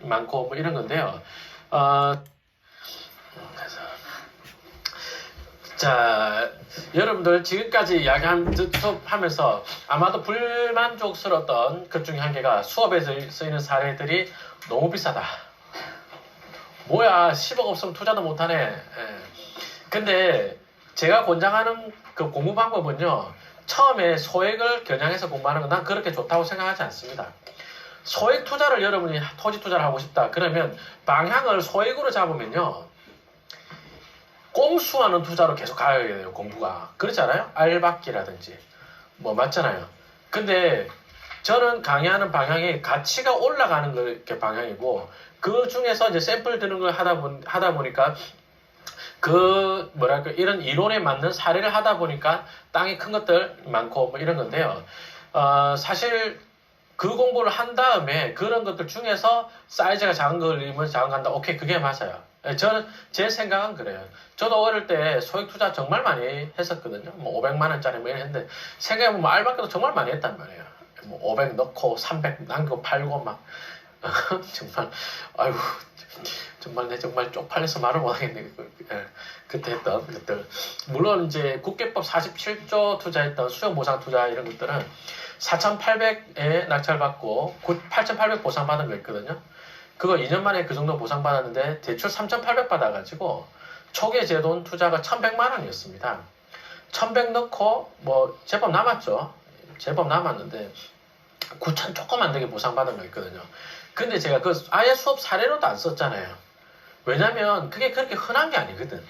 많고 뭐 이런 건데요. 자, 여러분들 지금까지 이야기한 수업하면서 아마도 불만족스러웠던 것 중에 한 개가 수업에서 쓰이는 사례들이 너무 비싸다. 뭐야, 10억 없으면 투자도 못하네. 예. 근데 제가 권장하는 그 공부 방법은요, 처음에 소액을 겨냥해서 공부하는 건 난 그렇게 좋다고 생각하지 않습니다. 소액 투자를 여러분이 토지 투자를 하고 싶다. 그러면 방향을 소액으로 잡으면요, 꼼수하는 투자로 계속 가야 돼요, 공부가. 그렇지 않아요? 알박기라든지. 뭐, 맞잖아요. 근데 저는 강의하는 방향이 가치가 올라가는 게 방향이고, 그 중에서 이제 샘플 드는 걸 하다 보니까, 이런 이론에 맞는 사례를 하다 보니까 땅이 큰 것들 많고 뭐 이런 건데요. 사실 그 공부를 한 다음에 그런 것들 중에서 사이즈가 작은 걸리면 작은 간다. 오케이, 그게 맞아요. 저는 제 생각은 그래요. 저도 어릴 때 소액 투자 정말 많이 했었거든요. 뭐 500만 원짜리 뭐 이런 했는데 생각해보면 알바끼도 정말 많이 했단 말이에요. 뭐 500 넣고 300 남기고 팔고 막 정말 아이고 정말 쪽팔려서 말을 못하겠네. 그때 했던 것들. 물론 이제 국계법 47조 투자했던 수용보상 투자 이런 것들은 4,800에 낙찰받고 8,800 보상받은 거 있거든요. 그거 2년 만에 그 정도 보상받았는데 대출 3,800 받아가지고 초기에 제 돈 투자가 1,100만 원이었습니다. 1,100 넣고 뭐 제법 남았죠. 제법 남았는데 9,000 조금 안 되게 보상받은 거 있거든요. 근데 제가 그 아예 수업 사례로도 안 썼잖아요. 왜냐면 그게 그렇게 흔한 게 아니거든.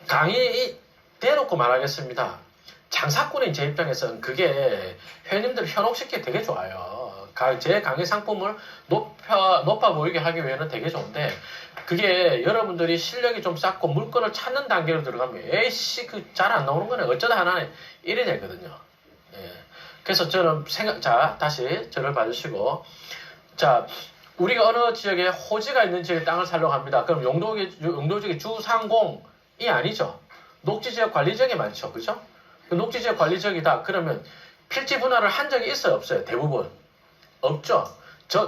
강의 대놓고 말하겠습니다. 장사꾼인 제 입장에서는 그게 회원님들 현혹시키기 되게 좋아요. 제 강의 상품을 높아 보이게 하기 위해는 되게 좋은데, 그게 여러분들이 실력이 좀 쌓고 물건을 찾는 단계로 들어가면, 에이씨, 그 잘 안 나오는 거네. 어쩌다 하나네. 이래 되거든요. 예. 그래서 저는 자, 다시 저를 봐주시고, 자, 우리가 어느 지역에 호지가 있는 지역에 땅을 사려고 합니다. 그럼 용도지역이 주상공이 아니죠. 녹지지역 관리지역이 많죠. 그죠? 녹지지역 관리지역이다. 그러면 필지 분할을 한 적이 있어요? 없어요? 대부분. 없죠.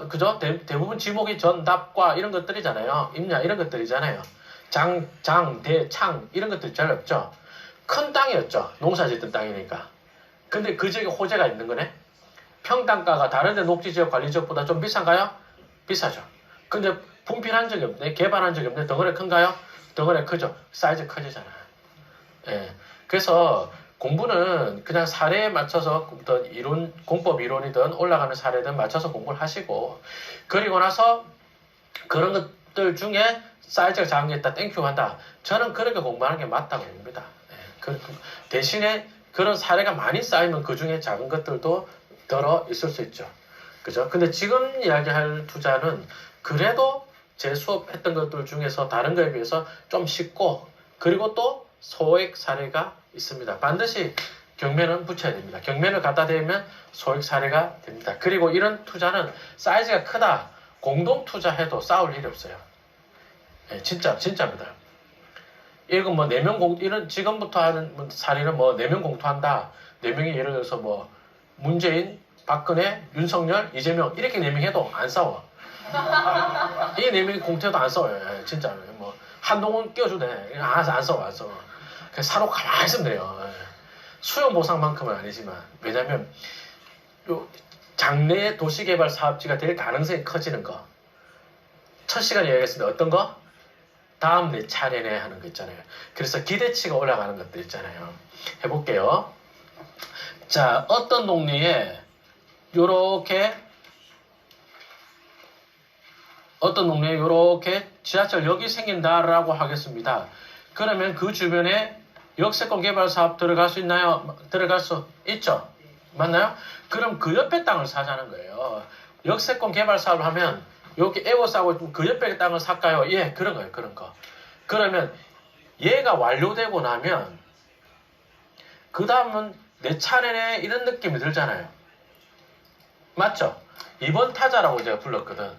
그죠? 대부분 지목이 전답과 이런 것들이잖아요. 임야 이런 것들이잖아요. 대, 창 이런 것들이 잘 없죠. 큰 땅이었죠. 농사 짓던 땅이니까. 근데 그 지역에 호재가 있는 거네. 평당가가 다른데 녹지지역 관리지역보다 좀 비싼가요? 비싸죠. 근데 분필한 적이 없네. 개발한 적이 없네. 덩어리 큰가요? 덩어리 크죠. 사이즈 커지잖아요. 예. 그래서 공부는 그냥 사례에 맞춰서 공법 이론이든 올라가는 사례든 맞춰서 공부를 하시고, 그리고 나서 그런 것들 중에 사이즈가 작은 게 있다, 땡큐 한다. 저는 그렇게 공부하는 게 맞다고 봅니다. 대신에 그런 사례가 많이 쌓이면 그 중에 작은 것들도 들어 있을 수 있죠. 그죠? 근데 지금 이야기할 투자는 그래도 제 수업했던 것들 중에서 다른 거에 비해서 좀 쉽고, 그리고 또 소액 사례가 있습니다. 반드시 경매는 붙여야 됩니다. 경매를 갖다 대면 소액 사례가 됩니다. 그리고 이런 투자는 사이즈가 크다, 공동 투자해도 싸울 일이 없어요. 네, 진짜입니다. 이건 뭐 4명 이런 지금부터 하는 사례는 뭐 4명 공투한다. 4명이 예를 들어서 뭐 문재인, 박근혜, 윤석열, 이재명 이렇게 4명 해도 안 싸워. 이 4명이 공투해도 안 싸워요. 진짜 뭐 한동훈 끼워줘도 돼. 안 싸워. 그냥 사놓고 가만히 있으면 돼요. 수요 보상만큼은 아니지만, 왜냐면 요 장래 도시개발 사업지가 될 가능성이 커지는 거. 첫 시간에 얘기했습니다. 어떤 거? 다음 내 차례네 하는 거 있잖아요. 그래서 기대치가 올라가는 것들 있잖아요. 해볼게요. 자, 어떤 동네에 요렇게 지하철역이 생긴다라고 하겠습니다. 그러면 그 주변에 역세권 개발 사업 들어갈 수 있나요? 들어갈 수 있죠? 맞나요? 그럼 그 옆에 땅을 사자는 거예요. 역세권 개발 사업을 하면 여기 에워싸고 그 옆에 땅을 살까요? 예, 그런 거예요. 그런 거. 그러면 얘가 완료되고 나면 그 다음은 내 차례네 이런 느낌이 들잖아요. 맞죠? 2번 타자라고 제가 불렀거든.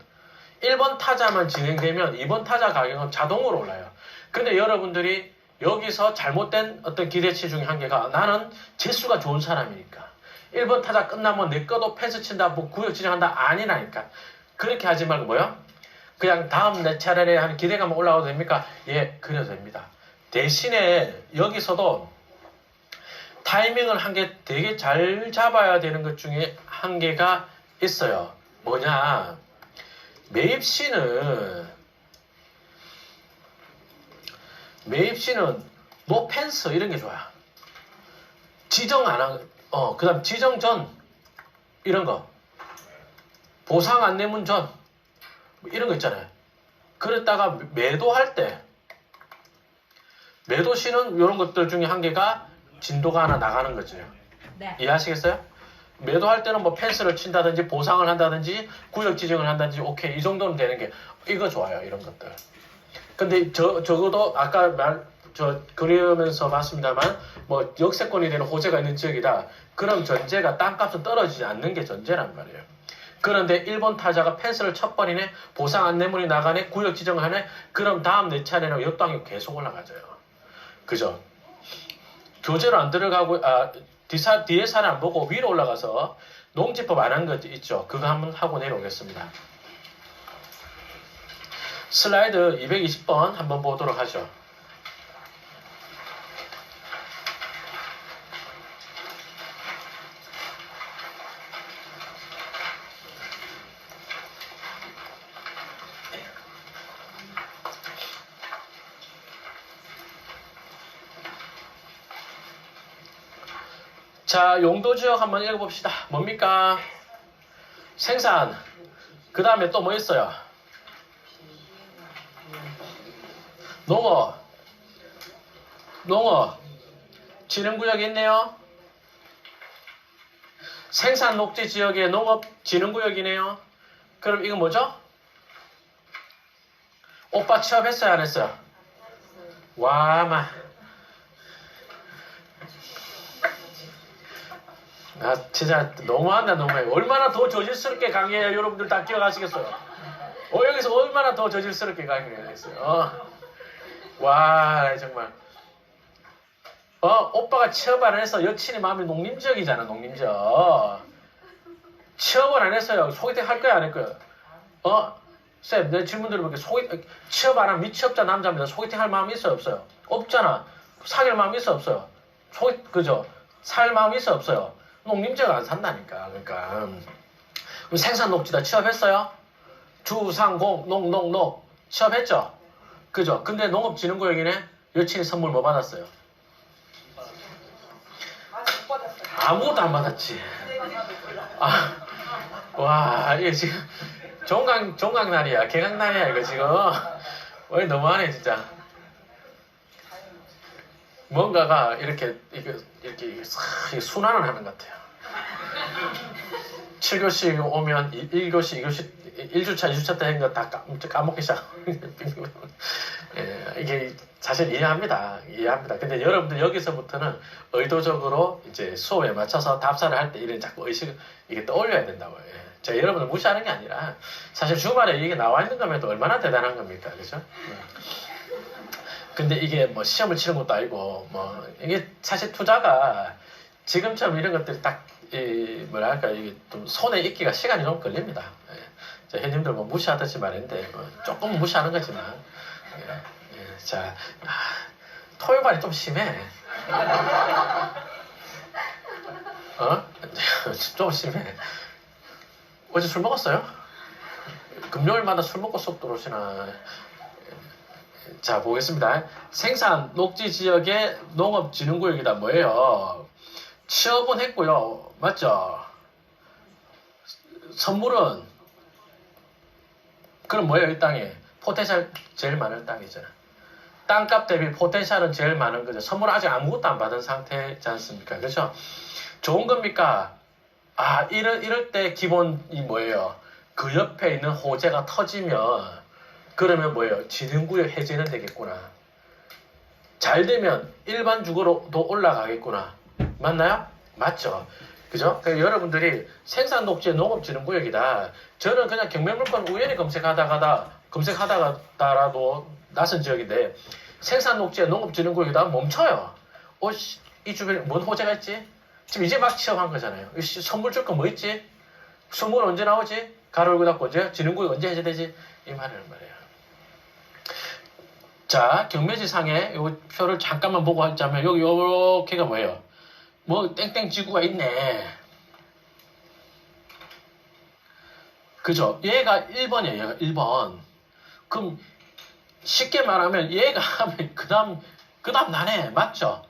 1번 타자만 진행되면 2번 타자 가격은 자동으로 올라요. 근데 여러분들이 여기서 잘못된 어떤 기대치 중에 한 개가, 나는 재수가 좋은 사람이니까 1번 타자 끝나면 내 거도 패스 친다, 뭐 구역 지정한다, 아니라니까. 그렇게 하지 말고 뭐요? 그냥 다음 내 차례에 하는 기대감 올라가도 됩니까? 예, 그래도 됩니다. 대신에 여기서도 타이밍을 한 개 되게 잘 잡아야 되는 것 중에 한 개가 있어요. 뭐냐? 매입시는 노 펜스 이런 게 좋아요. 지정 안 한, 그 다음 지정 전 이런 거. 보상 안내문 전 이런 거 있잖아요. 그랬다가 매도할 때 매도 시는 이런 것들 중에 한 개가 진도가 하나 나가는 거죠. 네. 이해하시겠어요? 매도할 때는 뭐 펜스를 친다든지 보상을 한다든지 구역 지정을 한다든지 오케이 이 정도는 되는 게 이거 좋아요. 이런 것들. 근데 적어도 아까 그러면서 봤습니다만 뭐 역세권이 되는 호재가 있는 지역이다. 그럼 전제가 땅값은 떨어지지 않는 게 전제란 말이에요. 그런데 일본 타자가 펜스를 쳐버리네, 보상 안내문이 나가네, 구역 지정을 하네, 그럼 다음 내 차례는 역당이 계속 올라가져요. 그죠? 교재로 안 들어가고, 뒤에 사를 안 보고 위로 올라가서 농지법 안 한 거 있죠? 그거 한번 하고 내려오겠습니다. 슬라이드 220번 한번 보도록 하죠. 자, 용도지역 한번 읽어봅시다. 뭡니까? 생산. 그 다음에 또 뭐 있어요? 농업. 진흥구역이 있네요. 생산 녹지 지역의 농업 진흥구역이네요. 그럼 이건 뭐죠? 오빠 취업했어요? 안 했어요? 와마. 진짜 너무한다, 너무해. 얼마나 더 저질스럽게 강의해야 여러분들 다 기억하시겠어요? 여기서 얼마나 더 저질스럽게 강의해야겠어요? 와, 정말. 오빠가 취업 안 해서 여친이 마음이 농림지역이잖아, 농림지역. 취업을 안 했어요. 소개팅 할 거야, 안 할 거야? 쌤, 내 질문 들어볼게. 취업 안 한 미취업자 남자입니다. 소개팅 할 마음이 있어요, 없어요? 없잖아. 사귈 마음이 있어요, 없어요? 그죠? 살 마음이 있어요, 없어요? 농림지역 안 산다니까. 그러니까. 그럼 생산 녹지다 취업했어요? 주상공 농 취업했죠? 그죠? 근데 농업진흥구역이네. 여친이 선물 뭐 받았어요? 아무것도 안 받았지. 와, 이게 지금 종강날이야, 개강날이야 이거 지금. 왜 너무하네 진짜. 뭔가가 이렇게 순환을 하는 것 같아요. 7교시 오면 1교시, 2교시, 1주차, 2주차 때 한 거 다 까먹기 시작. 예, 이게 사실 이해합니다. 근데 여러분들 여기서부터는 의도적으로 이제 수업에 맞춰서 답사를 할 때 이런 자꾸 이게 떠올려야 된다고요. 예. 제가 여러분을 무시하는 게 아니라 사실 주말에 이게 나와 있는 거면 또 얼마나 대단한 겁니까? 그죠? 근데 이게 뭐 시험을 치는 것도 아니고 이게 사실 투자가 지금처럼 이런 것들이 딱 뭐랄까 이게 좀 손에 익기가 시간이 좀 걸립니다. 예. 회님들 뭐 무시하듯이 말했는데 조금 무시하는 거지만 자 토요일반이 좀 심해. 좀 심해. 어제 술 먹었어요? 금요일마다 술 먹고 수업 들어오시나? 자, 보겠습니다. 생산 녹지 지역의 농업진흥구역이다. 뭐예요? 취업은 했고요. 맞죠? 선물은 그럼 뭐예요? 이 땅에 포텐셜 제일 많은 땅이잖아. 땅값 대비 포텐셜은 제일 많은 거죠. 선물 아직 아무것도 안 받은 상태지 않습니까? 그렇죠? 좋은 겁니까? 이럴 때 기본이 뭐예요? 그 옆에 있는 호재가 터지면 그러면 뭐예요? 진흥구역 해제는 되겠구나. 잘 되면 일반 주거로도 올라가겠구나. 맞나요? 맞죠? 그죠? 그러니까 여러분들이 생산 녹지의 농업진흥구역이다. 저는 그냥 경매물건 우연히 검색하다가도 낯선 지역인데 생산 녹지의 농업진흥구역이다 멈춰요. 이 주변에 뭔 호재가 있지? 지금 이제 막 취업한 거잖아요. 선물 줄 거 뭐 있지? 선물 언제 나오지? 가로 열고 닫고 언제? 지능구역 언제 해제되지? 이 말이란 말이에요. 자, 경매지상에 요 표를 잠깐만 보고 하자면 여기 요렇게가 뭐예요? 뭐 땡땡 지구가 있네. 그죠? 얘가 1번이에요. 얘가 1번. 그럼 쉽게 말하면 얘가 하면 그 다음 나네. 맞죠?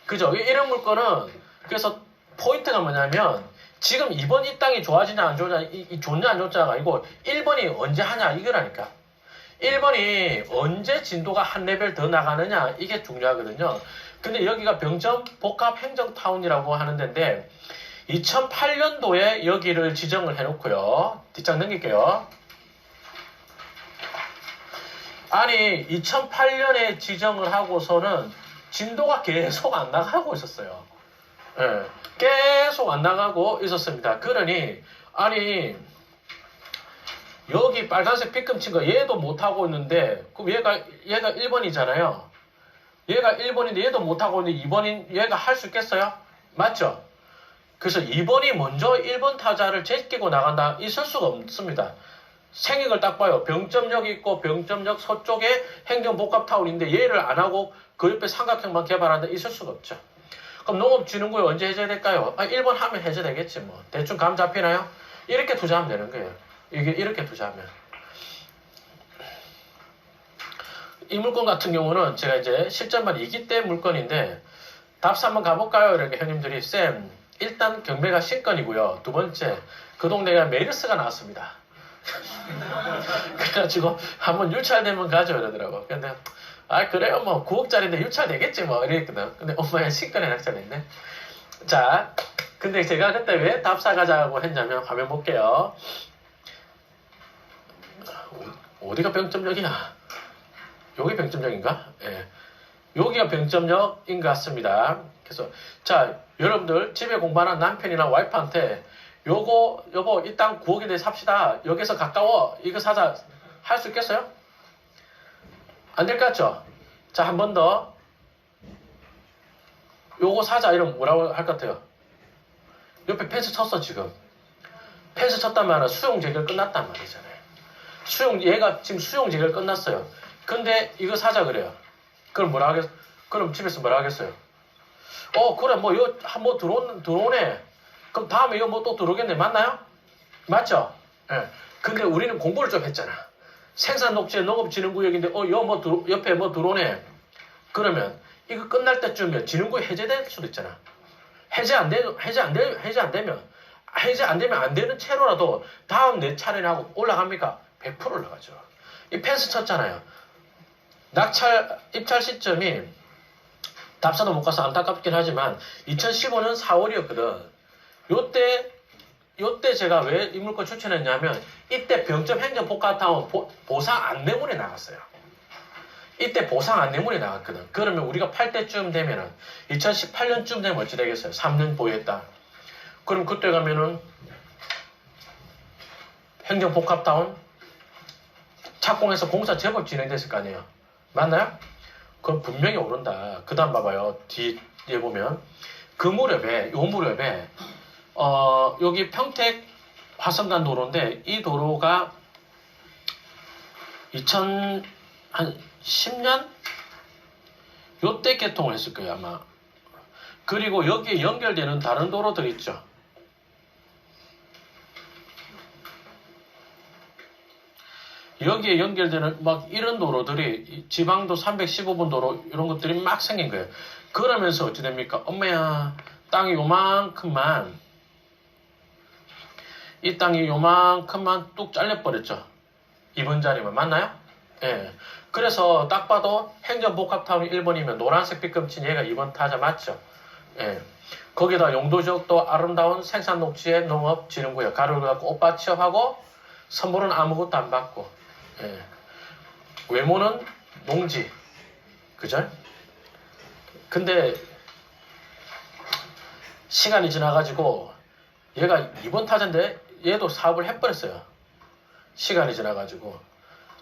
그죠? 이런 물건은 그래서 포인트가 뭐냐면 지금 2번 이 땅이 좋아지냐 안 좋냐 좋냐 안 좋냐가 아니고 1번이 언제 하냐 이거라니까. 1번이 언제 진도가 한 레벨 더 나가느냐 이게 중요하거든요. 근데 여기가 병점 복합 행정타운이라고 하는 데인데 2008년도에 여기를 지정을 해놓고요. 뒷장 넘길게요. 아니 2008년에 지정을 하고서는 진도가 계속 안 나가고 있었어요. 예, 계속 안 나가고 있었습니다. 그러니 아니 여기 빨간색 빗금친 거 얘도 못하고 있는데 그럼 얘가 1번이잖아요. 얘가 1번인데 얘도 못하고 있는데 2번인 얘가 할 수 있겠어요? 맞죠? 그래서 2번이 먼저 1번 타자를 제끼고 나간다. 있을 수가 없습니다. 생익을 딱 봐요. 병점역 있고 병점역 서쪽에 행정복합타운인데 얘를 안 하고 그 옆에 삼각형만 개발하는데 있을 수가 없죠. 그럼 농업진흥구역 언제 해제될까요? 1번 하면 해제되겠지 뭐. 대충 감 잡히나요? 이렇게 투자하면 되는 거예요. 이게 이렇게 투자하면. 이 물건 같은 경우는 제가 이제 실전만 2기 때 물건인데 답사 한번 가볼까요? 이렇게 형님들이 쌤 일단 경매가 신건이고요. 두 번째 그 동네가 메르스가 나왔습니다. 그래가지고 한번 유찰되면 가죠 이러더라고. 근데 그래요 뭐 9억짜리인데 유찰되겠지 뭐 이랬거든. 근데 엄마야 신건에 낙찰했네. 자 근데 제가 그때 왜 답사 가자고 했냐면 화면 볼게요. 어디가 병점역이야? 여기 병점역인가? 예. 여기가 병점역인 것 같습니다. 그래서 자 여러분들 집에 공부하는 남편이나 와이프한테 요거 여보 이 땅 9억인데 삽시다. 여기서 가까워. 이거 사자. 할 수 있겠어요? 안 될 것 같죠? 자 한 번 더. 요거 사자 이러면 뭐라고 할 것 같아요? 옆에 펜스 쳤어 지금. 펜스 쳤단 말은 수용 재결 끝났단 말이잖아요. 얘가 지금 수용 재결 끝났어요. 근데 이거 사자 그래요. 그럼 뭐라 하겠? 그럼 집에서 뭐라 하겠어요? 그래 뭐 이거 한번 들어오네. 그럼 다음에 이거 뭐 또 들어오겠네. 맞나요? 맞죠? 예. 근데 우리는 공부를 좀 했잖아. 생산 녹지 농업진흥구역인데 이거 뭐 옆에 뭐 들어오네. 그러면 이거 끝날 때쯤이면 진흥구역 해제될 수도 있잖아. 해제 안 되면 안 되는 채로라도 다음 내 차례나 하고 올라갑니까? 100% 올라가죠. 이 펜스 쳤잖아요. 입찰 시점이 답사도 못 가서 안타깝긴 하지만 2015년 4월이었거든. 요때 제가 왜 이 물건 추천했냐면 이때 병점 행정복합타운 보상 안내문이 나갔어요. 이때 보상 안내문이 나갔거든. 그러면 우리가 팔 때쯤 되면은 2018년쯤 되면 어찌 되겠어요? 3년 보유했다. 그럼 그때 가면은 행정복합타운 착공해서 공사 제법 진행됐을 거 아니에요. 맞나요? 그럼 분명히 오른다. 그 다음 봐봐요. 뒤에 보면 요 무렵에 여기 평택 화성간 도로인데 이 도로가 2010년 요때 개통을 했을 거예요 아마. 그리고 여기에 연결되는 다른 도로들 있죠. 여기에 연결되는 막 이런 도로들이 지방도 315번 도로 이런 것들이 막 생긴 거예요. 그러면서 어찌 됩니까? 엄마야 땅이 요만큼만 이 땅이 요만큼만 뚝 잘려버렸죠. 2번 자리만 맞나요? 예. 그래서 딱 봐도 행정복합타운이 1번이면 노란색 빗금친 얘가 2번 타자 맞죠? 예. 거기다 용도지역도 아름다운 생산녹지의 농업진흥구역 가로를 갖고 오빠 취업하고 선물은 아무것도 안 받고 예. 외모는 농지 그죠? 근데 시간이 지나가지고 얘가 2번 타자인데 얘도 사업을 해버렸어요. 시간이 지나가지고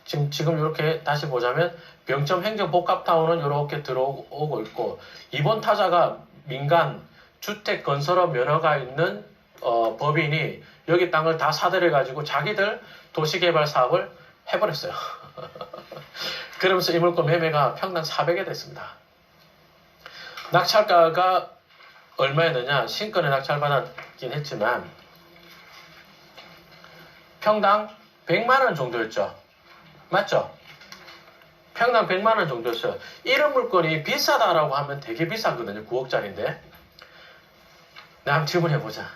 지금 이렇게 다시 보자면 병점 행정복합타운은 이렇게 들어오고 있고 2번 타자가 민간 주택 건설업 면허가 있는 법인이 여기 땅을 다 사들여가지고 자기들 도시개발 사업을 해버렸어요. 그러면서 이 물건 매매가 평당 400에 됐습니다. 낙찰가가 얼마였느냐? 신권에 낙찰받았긴 했지만 평당 100만원 정도였죠. 맞죠? 평당 100만원 정도였어요. 이런 물건이 비싸다라고 하면 되게 비싸거든요. 9억짜리인데. 나 한번 질문해보자.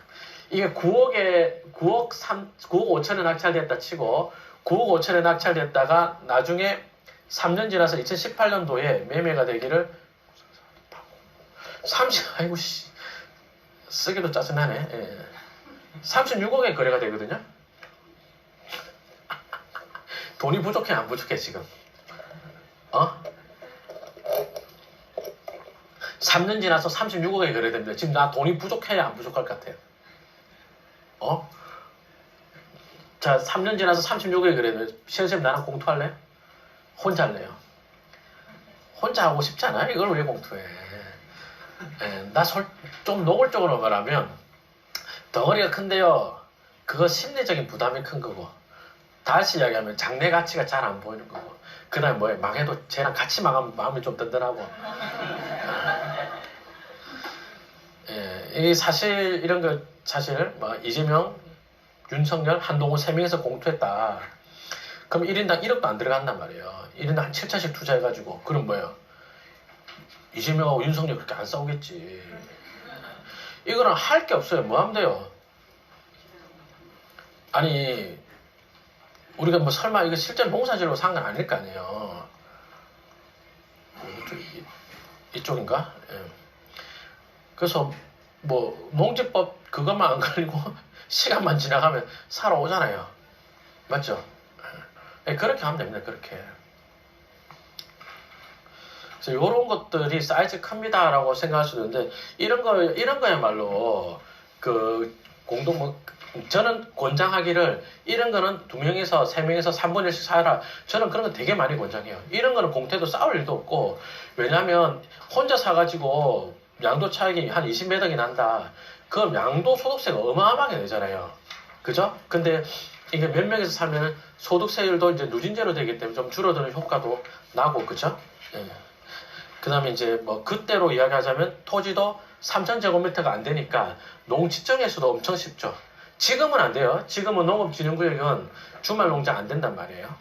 이게 9억 5천에 낙찰됐다 치고 9억 5천에 낙찰됐다가 나중에 3년 지나서 2018년도에 매매가 되기를 아이고 씨 쓰기도 짜증나네. 예. 36억에 거래가 되거든요. 돈이 부족해 안 부족해 지금? 3년 지나서 36억에 거래됩니다. 지금 나 돈이 부족해야 안 부족할 것 같아요. 자, 3년 지나서 36억에 거래되면 시현쌤 나랑 공투할래? 혼자 할래요. 혼자 하고 싶잖아. 이걸 왜 공투해? 나 좀 노골적으로 말하면 덩어리가 큰데요. 그거 심리적인 부담이 큰 거고 다시 이야기하면 장래 가치가 잘 안 보이는 거고 그 다음에 뭐해 망해도 쟤랑 같이 망하면 마음이 좀 든든하고 이 사실 이런 거 사실 뭐 이재명, 윤석열, 한동훈 3명에서 공투했다. 그럼 1인당 1억도 안 들어간단 말이에요. 1인당 한 7천씩 투자해가지고 그럼 뭐예요? 이재명하고 윤석열 그렇게 안 싸우겠지. 이거는 할 게 없어요. 뭐 하면 돼요? 아니 우리가 뭐 설마 이거 실제 농사지으로 산 건 아닐 거 아니에요. 이쪽인가? 예. 그래서 뭐 농지법 그것만 안 걸리고 시간만 지나가면 살아오잖아요. 맞죠? 예. 그렇게 하면 됩니다. 그렇게. 그래서 이런 것들이 사이즈 큽니다라고 생각할 수도 있는데 이런 거야말로 그 저는 권장하기를 이런 거는 2명에서 3명에서 3분의 1씩 사라. 저는 그런 거 되게 많이 권장해요. 이런 거는 공태도 싸울 일도 없고 왜냐하면 혼자 사가지고 양도 차익이 한 20매덕이 난다. 그럼 양도 소득세가 어마어마하게 내잖아요. 그죠? 근데 이게 몇 명에서 사면 소득세율도 이제 누진제로 되기 때문에 좀 줄어드는 효과도 나고 그죠? 예. 그 다음에 이제 뭐 그때로 이야기하자면 토지도 3,000제곱미터가 안 되니까 농지정에서도 엄청 쉽죠. 지금은 안 돼요. 지금은 농업진흥구역은 주말 농장 안 된단 말이에요.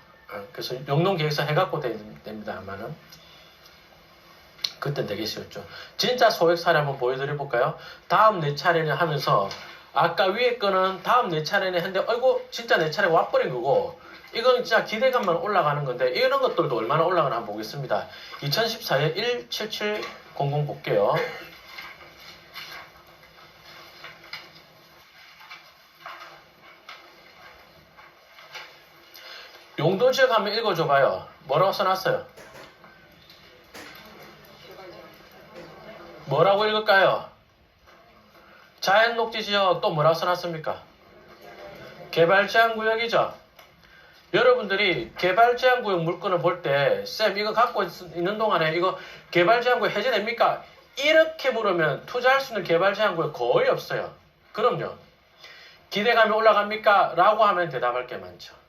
그래서 영농계획서 해갖고 됩니다. 아마는. 그땐 되게 쉬웠죠. 진짜 소액 사례 한번 보여드려 볼까요? 다음 내 차례는 하면서 아까 위에 거는 다음 내 차례는 했는데 어이구 진짜 내 차례가 와버린 거고 이건 진짜 기대감만 올라가는 건데 이런 것들도 얼마나 올라가나 한번 보겠습니다. 2014에 17700 볼게요. 용도지역 한번 읽어줘봐요. 뭐라고 써놨어요? 뭐라고 읽을까요? 자연녹지지역 또 뭐라고 써놨습니까? 개발제한구역이죠. 여러분들이 개발제한구역 물건을 볼 때 쌤 이거 갖고 있는 동안에 이거 개발제한구역 해제됩니까? 이렇게 물으면 투자할 수 있는 개발제한구역 거의 없어요. 그럼요. 기대감이 올라갑니까? 라고 하면 대답할 게 많죠.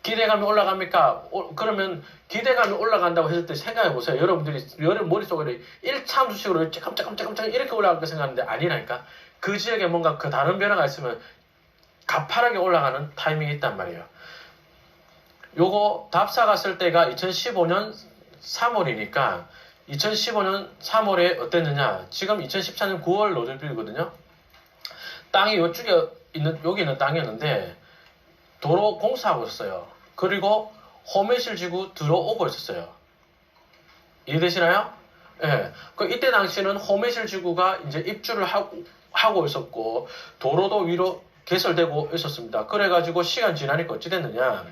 기대감이 올라갑니까? 그러면 기대감이 올라간다고 했을 때 생각해 보세요. 여러분들이 머릿속으로 1참수식으로 깜짝깜짝 이렇게 올라갈 거 생각하는데 아니라니까. 그 지역에 뭔가 그 다른 변화가 있으면 가파르게 올라가는 타이밍이 있단 말이에요. 요거 답사 갔을 때가 2015년 3월이니까 2015년 3월에 어땠느냐? 지금 2014년 9월 로드빌이거든요. 땅이 요쪽에 있는 여기 있는 땅이었는데 도로 공사하고 있었어요. 그리고 호매실 지구 들어오고 있었어요. 이해되시나요? 예. 그 이때 당시는 호매실 지구가 이제 입주를 하고 있었고 도로도 위로 개설되고 있었습니다. 그래가지고 시간 지나니까 어찌 됐느냐?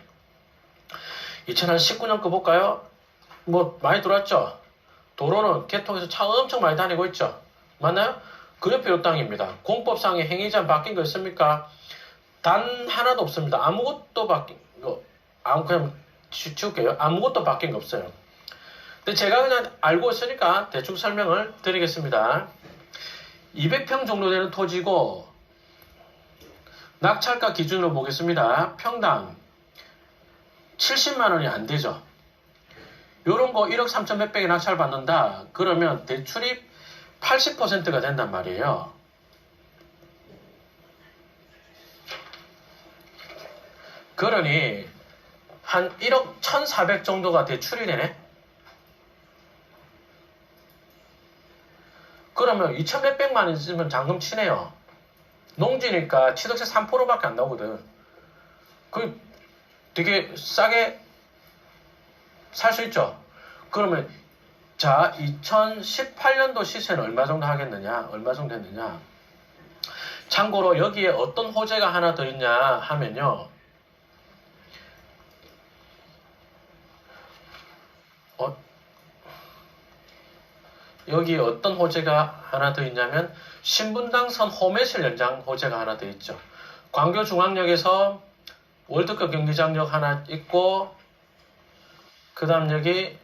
2019년 거 볼까요? 뭐 많이 들어왔죠? 도로는 개통해서 차 엄청 많이 다니고 있죠? 맞나요? 그 옆에 요 땅입니다. 공법상의 행위자는 바뀐 거 있습니까? 단 하나도 없습니다. 아무것도 바뀐 거, 그냥 치울게요. 아무것도 바뀐 거 없어요. 근데 제가 그냥 알고 있으니까 대충 설명을 드리겠습니다. 200평 정도 되는 토지고 낙찰가 기준으로 보겠습니다. 평당 70만 원이 안 되죠. 요런 거 1억 3천 몇백에 낙찰 받는다. 그러면 대출이 80%가 된단 말이에요. 그러니 한 1억 1,400 정도가 대출이 되네. 그러면 2천 몇백만 원 있으면 잔금 치네요. 농지니까 취득세 3%밖에 안 나오거든. 그 되게 싸게 살 수 있죠. 그러면 자 2018년도 시세는 얼마 정도 하겠느냐? 얼마 정도 했느냐? 참고로 여기에 어떤 호재가 하나 더 있냐 하면요. 여기 어떤 호재가 하나 더 있냐면 신분당선 호매실 연장 호재가 하나 더 있죠. 광교중앙역에서 월드컵 경기장역 하나 있고 그 다음 여기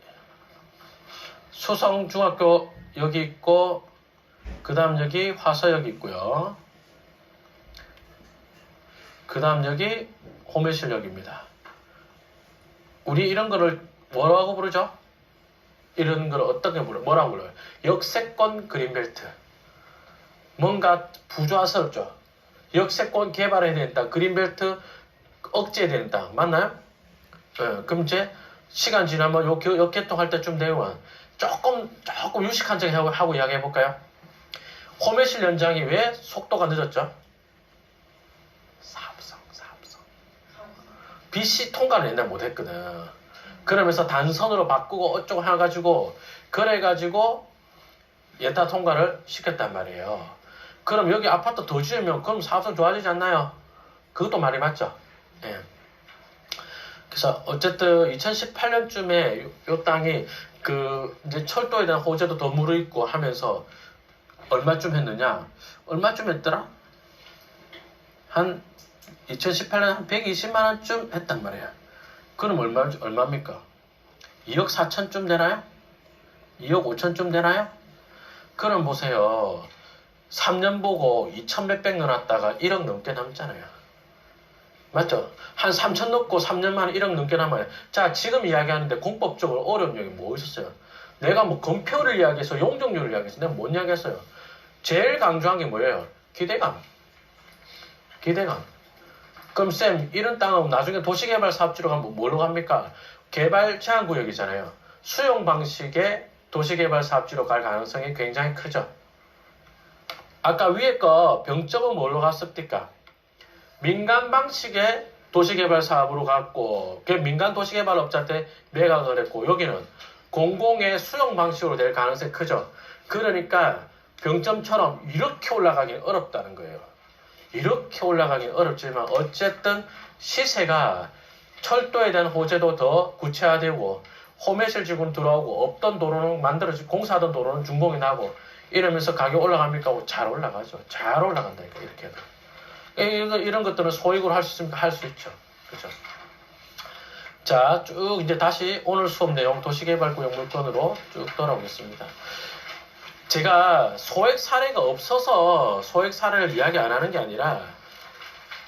수성중학교 여기 있고 그 다음 여기 화서역 있고요. 그 다음 여기 호매실역입니다. 우리 이런 거를 뭐라고 부르죠? 이런 걸 어떻게 뭐라고 불러요? 역세권 그린벨트. 뭔가 부조화스럽죠. 역세권 개발해야 된다. 그린벨트 억제해야 된다. 맞나요? 그럼 이제 시간 지나면 요 개통할 때쯤 되면 조금 유식한 척 하고 이야기해 볼까요? 호매실 연장이 왜 속도가 늦었죠? 사업성. BC 통과를 옛날 못했거든. 그러면서 단선으로 바꾸고 어쩌고 해가지고 그래가지고 예타 통과를 시켰단 말이에요. 그럼 여기 아파트 더 지으면 그럼 사업성 좋아지지 않나요? 그것도 말이 맞죠. 예. 그래서 어쨌든 2018년쯤에 요 땅이 그 이제 철도에 대한 호재도 더 무르익고 하면서 얼마쯤 했느냐? 얼마쯤 했더라? 한 2018년 한 120만 원쯤 했단 말이에요. 그럼 얼마입니까? 2억 4천쯤 되나요? 2억 5천쯤 되나요? 그럼 보세요. 3년 보고 2천 몇백 넣어놨다가 1억 넘게 남잖아요. 맞죠? 한 3천 넣고 3년 만에 1억 넘게 남아요. 자, 지금 이야기하는데 공법적으로 어려운 얘기 뭐 있었어요? 내가 뭐 건표를 이야기해서 용적률을 이야기해서 내가 뭔 이야기했어요? 제일 강조한 게 뭐예요? 기대감. 그럼 쌤, 이런 땅은 나중에 도시개발 사업지로 가면 뭘로 갑니까? 개발 제한구역이잖아요. 수용 방식의 도시개발 사업지로 갈 가능성이 굉장히 크죠. 아까 위에 거 병점은 뭘로 갔습니까? 민간 방식의 도시개발 사업으로 갔고, 민간 도시개발업자한테 매각을 했고, 여기는 공공의 수용 방식으로 될 가능성이 크죠. 그러니까 병점처럼 이렇게 올라가기 어렵다는 거예요. 이렇게 올라가긴 어렵지만 어쨌든 시세가 철도에 대한 호재도 더 구체화되고 호매실 지구는 들어오고 없던 도로는 만들어지고 공사하던 도로는 준공이 나고 이러면서 가격 올라갑니까? 잘 올라가죠. 잘 올라간다니까 이렇게 해도. 이런 것들은 소액으로 할 수 있습니까? 할 수 있죠. 그죠? 자, 쭉 이제 다시 오늘 수업 내용 도시개발구역 물건으로 쭉 돌아오겠습니다. 제가 소액 사례가 없어서 소액 사례를 이야기 안 하는 게 아니라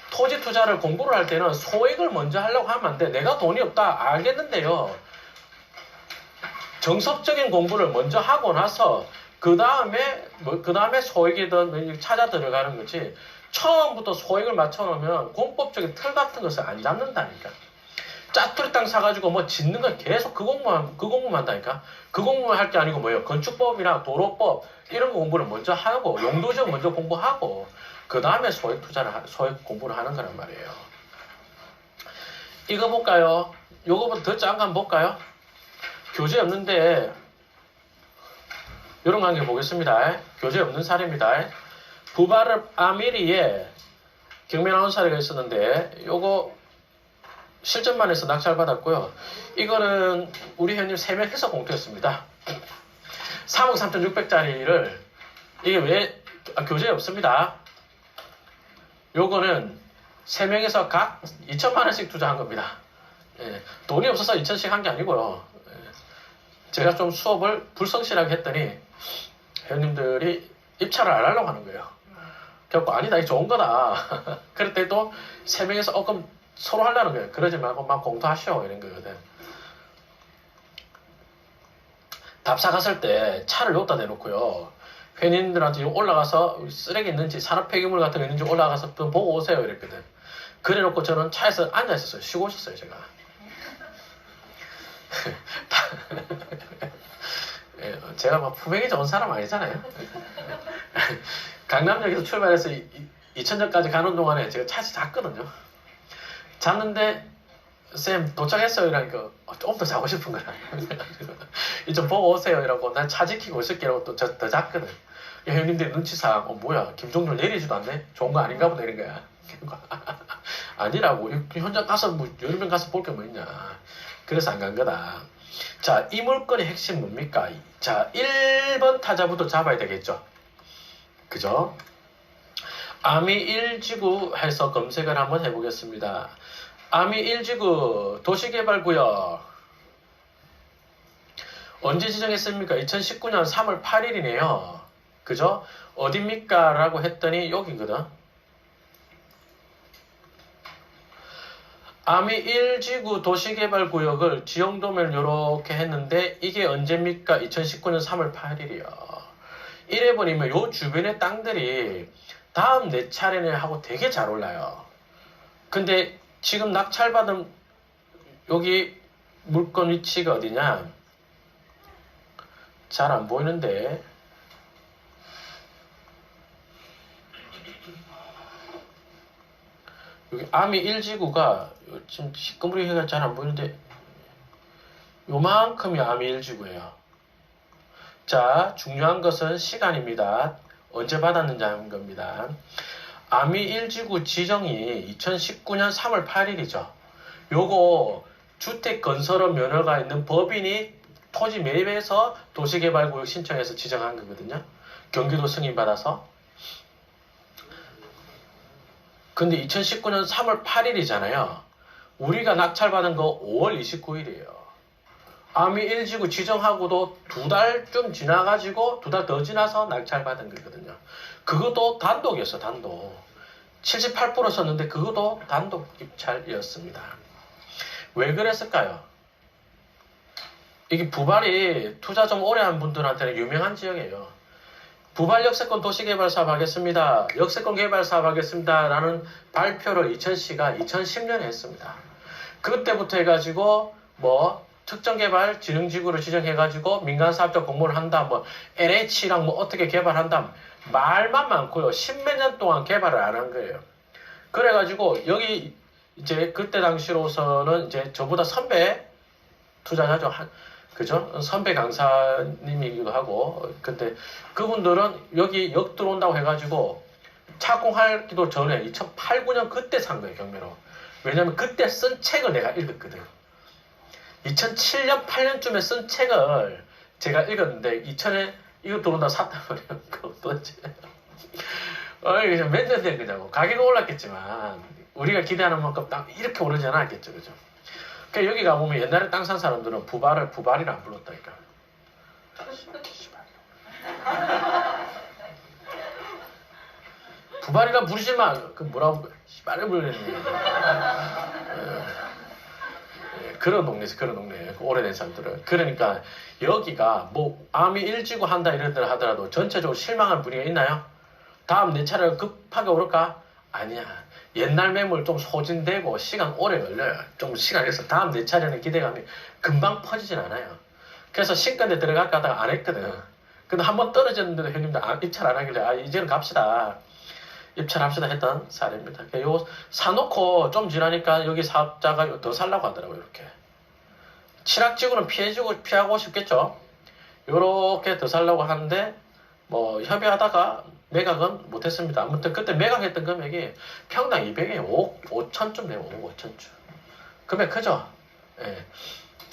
토지 투자를 공부를 할 때는 소액을 먼저 하려고 하면 안 돼. 내가 돈이 없다 알겠는데요. 정석적인 공부를 먼저 하고 나서 그 다음에 소액이든 찾아 들어가는 거지. 처음부터 소액을 맞춰놓으면 공법적인 틀 같은 것을 안 잡는다니까. 짜투리 땅 사가지고 뭐 짓는 건 계속 그 공부만 한다니까. 그 공부만 할 게 아니고 뭐예요? 건축법이나 도로법 이런 거 공부를 먼저 하고 용도지역 먼저 공부하고 그 다음에 소액 공부를 하는 거란 말이에요. 이거 볼까요? 요거보다 더 짠 거 한번 볼까요? 교재 없는데 이런 관계 보겠습니다. 교재 없는 사례입니다. 부바르 아미리에 경매 나온 사례가 있었는데 요거 실전만 해서 낙찰받았고요. 이거는 우리 회원님 3명 해서 공투했습니다. 3억 3,600짜리를 이게 왜 교재에 없습니다. 요거는 3명에서 각 2천만 원씩 투자한 겁니다. 예, 돈이 없어서 2천씩 한 게 아니고요. 예, 제가 좀 수업을 불성실하게 했더니 회원님들이 입찰을 안 하려고 하는 거예요. 그래갖고 아니다 이게 좋은 거다. 그럴 때도 세 명이서 그럼 서로 하려는 거예요. 그러지 말고 막 공투하시오 이런 거거든. 답사 갔을 때 차를 여기다 대놓고요. 회원님들한테 올라가서 쓰레기 있는지 산업 폐기물 같은 거 있는지 올라가서 좀 보고 오세요 이랬거든. 그래놓고 저는 차에서 앉아 있었어요. 쉬고 있었어요 제가. 제가 막 품행이 좋은 사람 아니잖아요. 강남역에서 출발해서 이천역까지 가는 동안에 제가 차에서 잤거든요. 잤는데 쌤 도착했어요 이러니까 좀 더 자고 싶은 거야. 좀 보고 오세요 이러고 난 차 지키고 있을게 이러고 또 더 잤거든. 형님들이 눈치상 뭐야 김종률 내리지도 않네? 좋은 거 아닌가 보다 이런 거야. 아니라고 현장 가서 뭐 여러 명 가서 볼 게 뭐 있냐. 그래서 안 간 거다. 자, 이 물건의 핵심 뭡니까? 자, 1번 타자부터 잡아야 되겠죠. 그죠? 아미 1지구 해서 검색을 한번 해보겠습니다. 아미 1지구 도시개발구역 언제 지정했습니까? 2019년 3월 8일이네요. 그죠? 어딥니까? 라고 했더니 여기거든. 아미 1지구 도시개발구역을 지형도면을 이렇게 했는데 이게 언제입니까? 2019년 3월 8일이요. 이래버리면 요 주변의 땅들이 다음 내 차례네 하고 되게 잘 올라요. 근데 지금 낙찰받은 여기 물건 위치가 어디냐? 잘 안 보이는데 여기 아미 1지구가 지금 시꺼머리 해가 잘 안 보이는데 요만큼이 아미 1지구예요. 자, 중요한 것은 시간입니다. 언제 받았는지 하는 겁니다. 아미 1지구 지정이 2019년 3월 8일이죠. 요거 주택건설업 면허가 있는 법인이 토지 매입해서 도시개발구역 신청해서 지정한 거거든요. 경기도 승인받아서. 근데 2019년 3월 8일이잖아요. 우리가 낙찰받은 거 5월 29일이에요. 아미 1지구 지정하고도 2달쯤 지나가지고 2달 더 지나서 낙찰받은 거거든요. 그것도 단독이었어, 단독. 78% 썼는데 그것도 단독 입찰이었습니다. 왜 그랬을까요? 이게 부발이 투자 좀 오래 한 분들한테는 유명한 지역이에요. 부발 역세권 도시개발 사업 하겠습니다. 역세권 개발 사업 하겠습니다. 라는 발표를 이천시가 2010년에 했습니다. 그때부터 해가지고 뭐 특정개발 진흥지구를 지정해가지고 민간사업자 공모를 한다. 뭐 LH랑 뭐 어떻게 개발한다. 말만 많고요. 10몇 년 동안 개발을 안 한 거예요. 그래가지고 여기 이제 그때 당시로서는 이제 저보다 선배 투자자죠. 그죠? 선배 강사님이기도 하고, 근데 그분들은 여기 역 들어온다고 해가지고 착공하기도 전에 2008, 9년 그때 산 거예요, 경매로. 왜냐면 그때 쓴 책을 내가 읽었거든. 2007년, 8년쯤에 쓴 책을 제가 읽었는데 2000에 이거 들어온다고 샀단 말이에요. 도대체. 몇 년 된 거냐고. 가격은 올랐겠지만 우리가 기대하는 만큼 딱 이렇게 오르지 않았겠죠, 그죠? 그러니까 여기 가보면 옛날에 땅 산 사람들은 부발이라 안 불렀다니까. 부발이라 부르지 마. 그 뭐라고 씨발을 부르는 그런 동네에서 그런 동네 오래된 사람들은. 그러니까 여기가 뭐 아미 1지구 한다 이러더라 하더라도 전체적으로 실망한 분위기가 있나요? 다음 내 차례가 급하게 오를까? 아니야. 옛날 매물 좀 소진되고 시간 오래 걸려요. 좀 시간이 있어. 다음 내 차례는 기대감이 금방 퍼지진 않아요. 그래서 신간에 들어갈까 하다가 안 했거든. 근데 한번 떨어졌는데도 형님들 입찰 안 하길래 이제는 갑시다. 입찰합시다 했던 사례입니다. 요 사놓고 좀 지나니까 여기 사업자가 더 살라고 하더라고요. 이렇게. 칠학지구는 피하고 싶겠죠. 요렇게 더 살라고 하는데 뭐 협의하다가 매각은 못했습니다. 아무튼 그때 매각했던 금액이 평당 200에 5억 5천쯤 돼요. 5억 5천쯤. 금액 크죠? 예.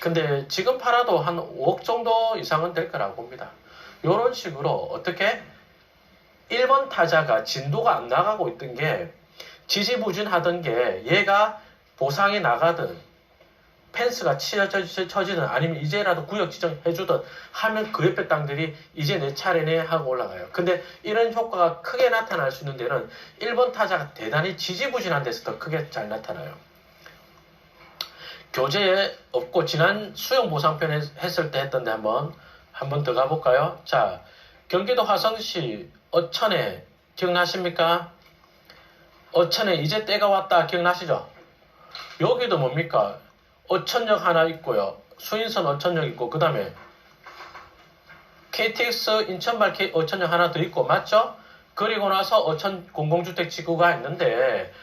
근데 지금 팔아도 한 5억 정도 이상은 될 거라고 봅니다. 이런 식으로 어떻게 1번 타자가 진도가 안 나가고 있던 게 지지부진하던 게 얘가 보상이 나가든 펜스가 쳐지든 아니면 이제라도 구역 지정해주든 하면 그 옆에 땅들이 이제 내 차례네 하고 올라가요. 근데 이런 효과가 크게 나타날 수 있는 데는 1번 타자가 대단히 지지부진한 데서 더 크게 잘 나타나요. 교재에 없고 지난 수영 보상편 했을 때 했던데 한번 더 가볼까요? 자, 경기도 화성시 어천에 기억나십니까? 어천에 이제 때가 왔다 기억나시죠? 여기도 뭡니까? 어천역 하나 있고요. 수인선 어천역 있고 그 다음에 KTX 인천발 어천역 하나 더 있고 맞죠? 그리고 나서 어천 공공주택 지구가 있는데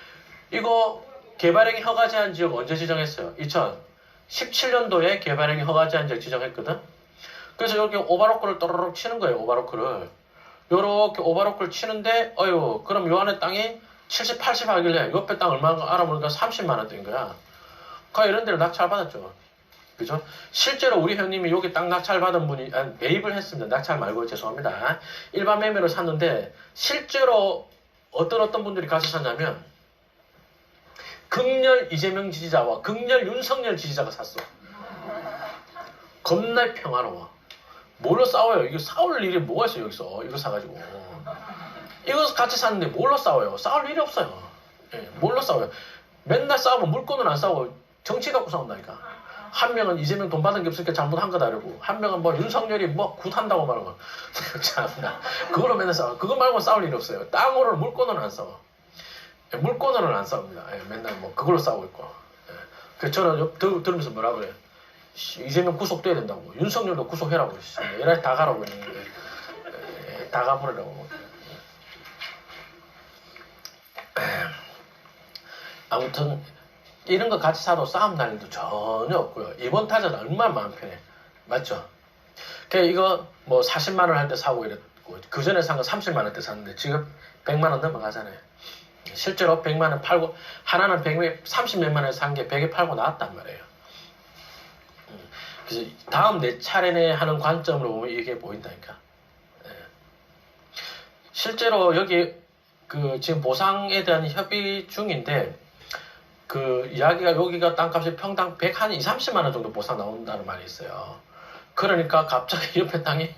이거 개발행위 허가 제한 지역 언제 지정했어요? 2017년도에 개발행위 허가 제한 지역 지정했거든? 그래서 여기 오바로크를 또르륵 치는 거예요. 오바로크를. 요렇게 오바로크를 치는데 어휴 그럼 요 안에 땅이 70, 80 하길래 옆에 땅 얼마인가 알아보니까 30만 원대인 거야. 그 이런 데를 낙찰받았죠. 그죠? 실제로 우리 형님이 여기 땅 낙찰받은 분이 매입을 했습니다. 낙찰 말고 죄송합니다. 일반 매매로 샀는데 실제로 어떤 분들이 가서 샀냐면 극렬 이재명 지지자와 극렬 윤석열 지지자가 샀어. 겁나 평화로워. 뭘로 싸워요? 이거 싸울 일이 뭐가 있어요 여기서. 이거 사가지고. 이거 같이 샀는데 뭘로 싸워요? 싸울 일이 없어요. 예, 뭘로 싸워요? 맨날 싸우면 물건은 안 싸우고 정치 갖고 싸운다니까. 한 명은 이재명 돈 받은 게 없으니까 잘못한 거다 이러고 한 명은 뭐 윤석열이 뭐 굿한다고 말하고 참나 그걸로 맨날 싸워. 그거 말고 싸울 일이 없어요. 땅으로는 물건은 안 싸워. 예, 물건으로는 안 싸웁니다. 예, 맨날 뭐 그걸로 싸우고 있고. 예. 그래서 저는 들으면서 뭐라 그래요? 이재명 구속돼야 된다고. 윤석열도 구속해라고. 얘네 다 가라고 했는데 다 가버리라고. 아무튼 이런 거 같이 사도 싸움 날 일도 전혀 없고요. 이번 타자는 얼마나 마음 편해. 맞죠? 그러니까 이거 뭐 40만 원 할 때 사고 이랬고 그 전에 산 거 30만 원대 샀는데 지금 100만 원 넘어가잖아요. 실제로 100만 원 팔고 하나는 130 몇만 원에 산 게 100에 팔고 나왔단 말이에요. 그래서 다음 내 차례네 하는 관점으로 보면 이게 보인다니까. 예. 실제로 여기 그 지금 보상에 대한 협의 중인데 그 이야기가 여기가 땅값이 평당 120, 30만 원 정도 보상 나온다는 말이 있어요. 그러니까 갑자기 옆에 땅이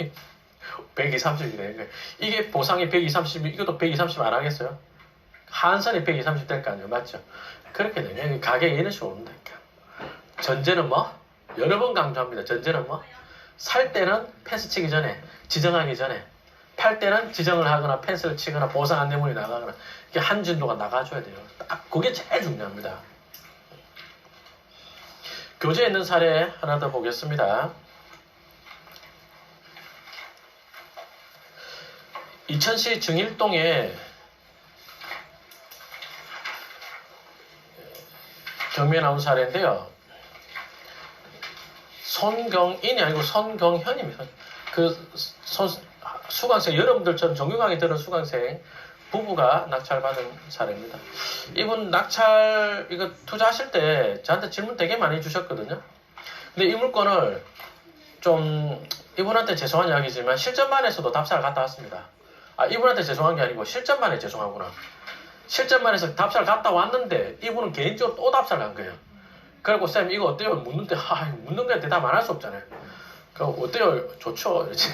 120, 30이래. 이게 보상이 120, 30, 이것도 120, 30 안 하겠어요? 한선이 120, 30 될 거 아니에요. 맞죠? 그렇게 되면 가격이 이런 식으로 오른다니까. 전제는 뭐? 여러 번 강조합니다. 전제는 뭐? 살 때는 펜스 치기 전에, 지정하기 전에, 팔 때는 지정을 하거나 펜스를 치거나 보상 안내문이 나가거나 이게 한 진도가 나가줘야 돼요. 딱 그게 제일 중요합니다. 교재에 있는 사례 하나 더 보겠습니다. 이천시 증일동에 경매에 나온 사례인데요. 손경인이 아니고 손경현입니다. 그 수강생, 여러분들처럼 정규강의 들은 수강생 부부가 낙찰받은 사례입니다. 이분 낙찰 이거 투자하실 때 저한테 질문 되게 많이 주셨거든요. 근데 이 물건을 좀 이분한테 죄송한 이야기지만 실전반에서도 답사를 갔다 왔습니다. 아, 이분한테 죄송한 게 아니고 실전반에 죄송하구나. 실전반에서 답사를 갔다 왔는데 이분은 개인적으로 또 답사를 한 거예요. 그리고 쌤 이거 어때요? 묻는데 묻는 게 대답 안 할 수 없잖아요. 그럼 어때요? 좋죠. 이러지.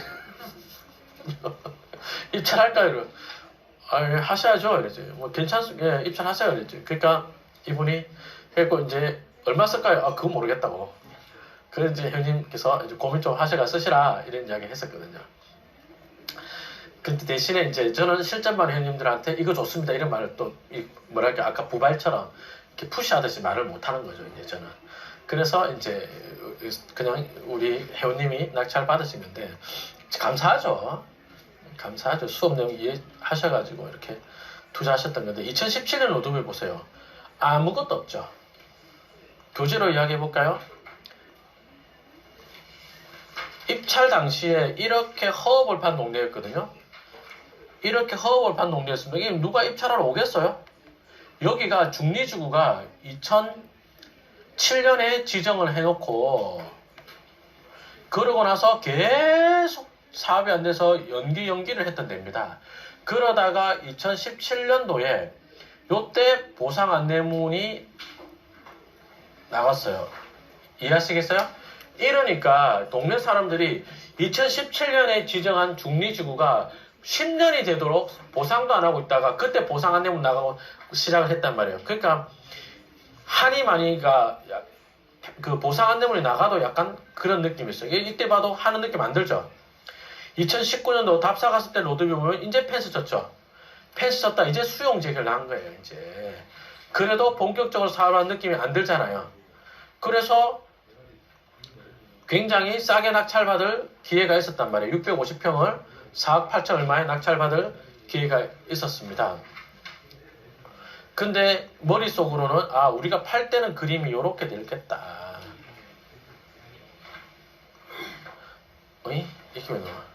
입찰할까요? 이러. 아, 하셔야죠. 이러지. 뭐 괜찮습니다. 예, 입찰하세요. 이러지. 그러니까 이분이 그리고 이제 얼마 쓸까요? 아, 그거 모르겠다고. 그래서 이제 형님께서 이제 고민 좀 하셔가 쓰시라 이런 이야기 했었거든요. 근데 대신에 이제 저는 실전반 형님들한테 이거 좋습니다 이런 말을 또 뭐랄까 아까 부발처럼 이렇게 푸시하듯이 말을 못 하는 거죠. 이제 저는. 그래서 이제 그냥 우리 회원님이 낙찰 받으시는데 감사하죠. 감사하죠. 수업 내용 이해하셔가지고 이렇게 투자하셨던 건데 2017년 로드뷰 보세요. 아무것도 없죠. 교재로 이야기해 볼까요? 입찰 당시에 이렇게 허업을 판 동네였거든요. 이렇게 허업을 판 동네였습니다. 이게 누가 입찰하러 오겠어요? 여기가 중리지구가 2007년에 지정을 해놓고 그러고 나서 계속 사업이 안 돼서 연기를 했던 데입니다. 그러다가 2017년도에 요때 보상 안내문이 나갔어요. 이해하시겠어요? 이러니까 동네 사람들이 2017년에 지정한 중리지구가 10년이 되도록 보상도 안 하고 있다가 그때 보상 안 되면 나가고 시작을 했단 말이에요. 그러니까 한이 많이가 그 보상 안 되면 나가도 약간 그런 느낌이 있어요. 이때 봐도 하는 느낌 안 들죠? 2019년도 답사 갔을 때 로드뷰 보면 이제 펜스 쳤죠. 펜스 쳤다 이제 수용 재개를 한 거예요. 이제 그래도 본격적으로 사업하는 느낌이 안 들잖아요. 그래서 굉장히 싸게 낙찰받을 기회가 있었단 말이에요. 650평을 4억 8천 얼마에 낙찰받을 기회가 있었습니다. 근데 머릿속으로는 우리가 팔 때는 그림이 이렇게 되겠다. 어이? 이렇게 왜 나와?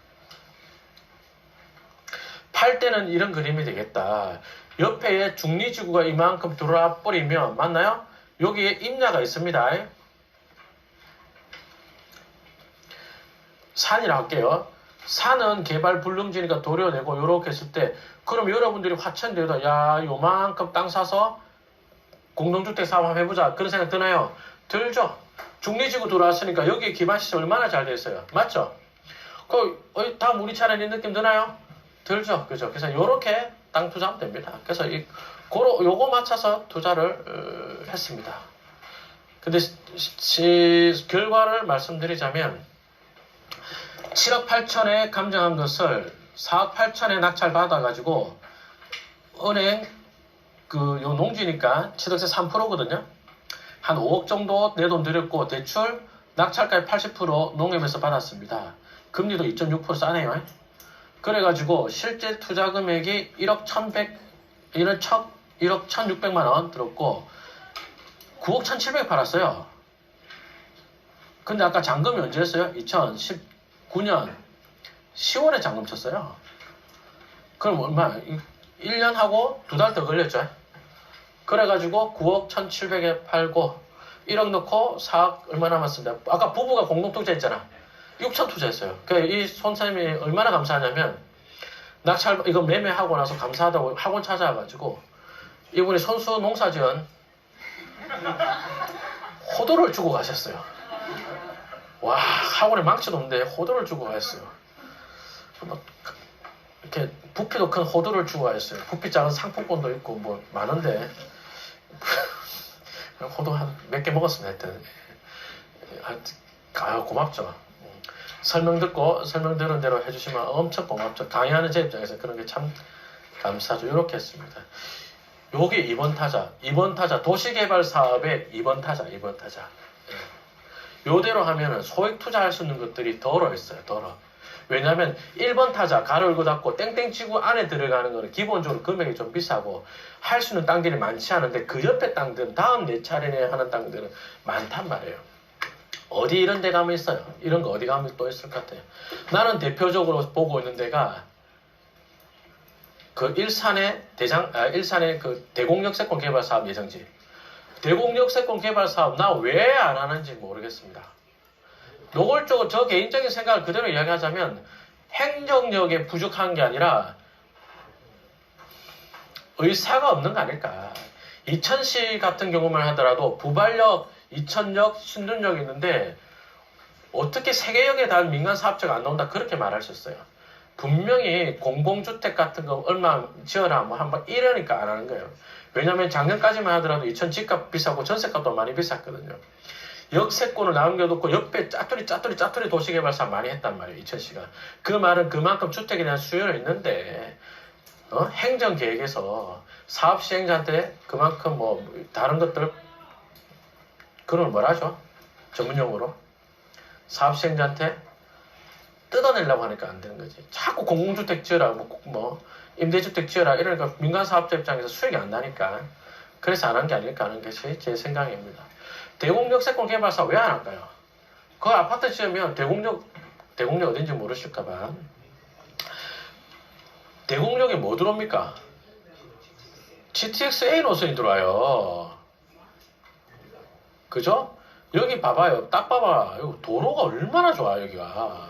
팔 때는 이런 그림이 되겠다. 옆에 중리지구가 이만큼 들어와 버리면 맞나요? 여기에 임야가 있습니다. 산이라 할게요. 산은 개발 불능지니까 도려내고 요렇게 했을 때 그럼 여러분들이 화천대유다 야 요만큼 땅 사서 공동주택 사업 한번 해보자 그런 생각 드나요? 들죠. 중리지구 들어왔으니까 여기에 기반시설 얼마나 잘 돼 있어요. 맞죠? 다음 우리 차례는 느낌 드나요? 들죠. 그죠. 그래서 요렇게 땅 투자하면 됩니다. 그래서 요거 맞춰서 투자를 했습니다. 근데 결과를 말씀드리자면 7억 8천에 감정한 것을 4억 8천에 낙찰 받아가지고 은행 요 농지니까 취득세 3%거든요. 한 5억 정도 내 돈 들였고 대출 낙찰가의 80% 농협에서 받았습니다. 금리도 2.6% 싸네요. 그래가지고 실제 투자 금액이 1억 1,600만 원 들었고 9억 1,700 팔았어요. 근데 아까 잔금이 언제였어요? 2019년 10월에 잔금 쳤어요. 그럼 얼마? 1년 하고 2달 더 걸렸죠. 그래가지고 9억 1,700에 팔고 1억 넣고 4억 얼마 남았습니다. 아까 부부가 공동투자했잖아. 6천 투자했어요. 이 손사님이 얼마나 감사하냐면 낙찰 이거 매매하고 나서 감사하다고 학원 찾아와가지고 이분이 선수 농사지은 호도를 주고 가셨어요. 와 학원에 망치도 없는데 호도를 주고 가셨어요. 이렇게 부피도 큰 호도를 주고 가셨어요. 부피 작은 상품권도 있고 뭐 많은데 호도 한 몇 개 먹었습니다. 하여튼 고맙죠. 설명 들은 대로 해주시면 엄청 고맙죠. 강의하는 제 입장에서 그런 게 참 감사하죠. 이렇게 했습니다. 요게 2번 타자 도시개발 사업의 2번 타자. 요대로 하면은 소액 투자할 수 있는 것들이 덜어 있어요. 왜냐하면 1번 타자 가로 열고 닫고 땡땡치고 안에 들어가는 거는 기본적으로 금액이 좀 비싸고 할 수 있는 땅들이 많지 않은데 그 옆에 땅들은 다음 내 차례에 하는 땅들은 많단 말이에요. 어디 이런 데 가면 있어요. 이런 거 어디 가면 또 있을 것 같아요. 나는 대표적으로 보고 있는 데가 그 일산의 그 대공역세권 개발 사업 예정지. 대공역세권 개발 사업 나 왜 안 하는지 모르겠습니다. 노골적으로 저 개인적인 생각을 그대로 이야기하자면 행정력에 부족한 게 아니라 의사가 없는 거 아닐까. 이천시 같은 경우만 하더라도 부발역, 이천역, 신둔역이 있는데 어떻게 3개역에 단 민간사업자가 안 나온다 그렇게 말할 수 있어요. 분명히 공공주택 같은 거 얼마 지어라 뭐 한번 이러니까 안 하는 거예요. 왜냐하면 작년까지만 하더라도 이천 집값 비싸고 전세값도 많이 비쌌거든요. 역세권을 남겨놓고 옆에 짜투리 도시개발사 많이 했단 말이에요. 이천시가. 그 말은 그만큼 주택에 대한 수요는 있는데 행정계획에서 사업시행자한테 그만큼 뭐 다른 것들 그걸 뭐라 하죠? 전문용어로 사업시행자한테 뜯어내려고 하니까 안 되는 거지. 자꾸 공공주택 지어라 뭐 임대주택 지어라 이러니까 민간사업자 입장에서 수익이 안 나니까 그래서 안 한 게 아닐까 하는 것이 제 생각입니다. 대공역세권 개발사 왜 안 할까요? 그 아파트 지으면 대공역 어딘지 모르실까봐 대공역에 뭐 들어옵니까? GTX-A 노선이 들어와요. 그죠? 여기 봐봐요. 딱 봐봐. 여기 도로가 얼마나 좋아 여기가.